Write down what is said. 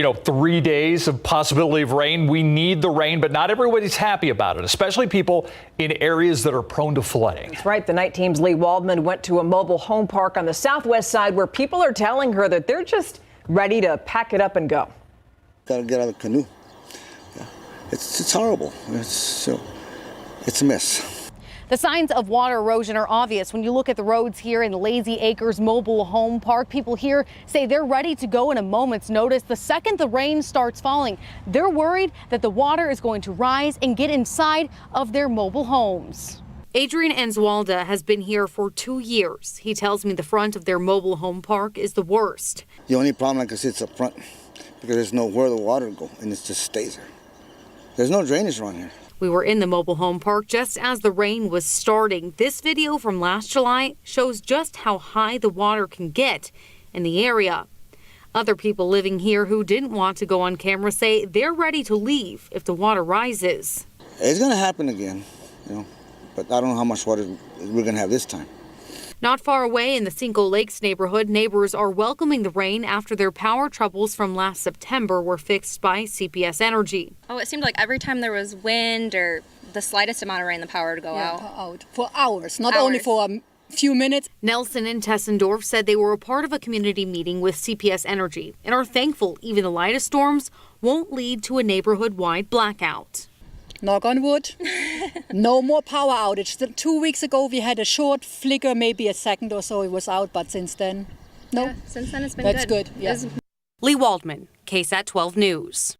3 days of possibility of rain. We need the rain, but not everybody's happy about it, especially people in areas that are prone to flooding. That's right. The night team's Lee Waldman went to a mobile home park on the southwest side where people are telling her that they're just ready to pack it up and go. Gotta get out of the canoe. Yeah. It's horrible. It's a mess. The signs of water erosion are obvious when you look at the roads here in Lazy Acres Mobile Home Park. People here say they're ready to go in a moment's notice. The second the rain starts falling, they're worried that the water is going to rise and get inside of their mobile homes. Adrian Enzwalda has been here for 2 years. He tells me the front of their mobile home park is the worst. The only problem, like I said, is up front because there's nowhere the water to go and it just stays there. There's no drainage around here. We were in the mobile home park just as the rain was starting. This video from last July shows just how high the water can get in the area. Other people living here who didn't want to go on camera say they're ready to leave if the water rises. It's going to happen again, but I don't know how much water we're going to have this time. Not far away in the Cinco Lakes neighborhood, neighbors are welcoming the rain after their power troubles from last September were fixed by CPS Energy. Oh, it seemed like every time there was wind or the slightest amount of rain, the power would go out. For hours, not only for a few minutes. Nelson and Tessendorf said they were a part of a community meeting with CPS Energy and are thankful even the lightest storms won't lead to a neighborhood-wide blackout. Knock on wood. No more power outage. 2 weeks ago, we had a short flicker, maybe a second or so it was out, but since then, no. Yeah, since then it's been That's good. Yeah. Lee Waldman, KSAT 12 News.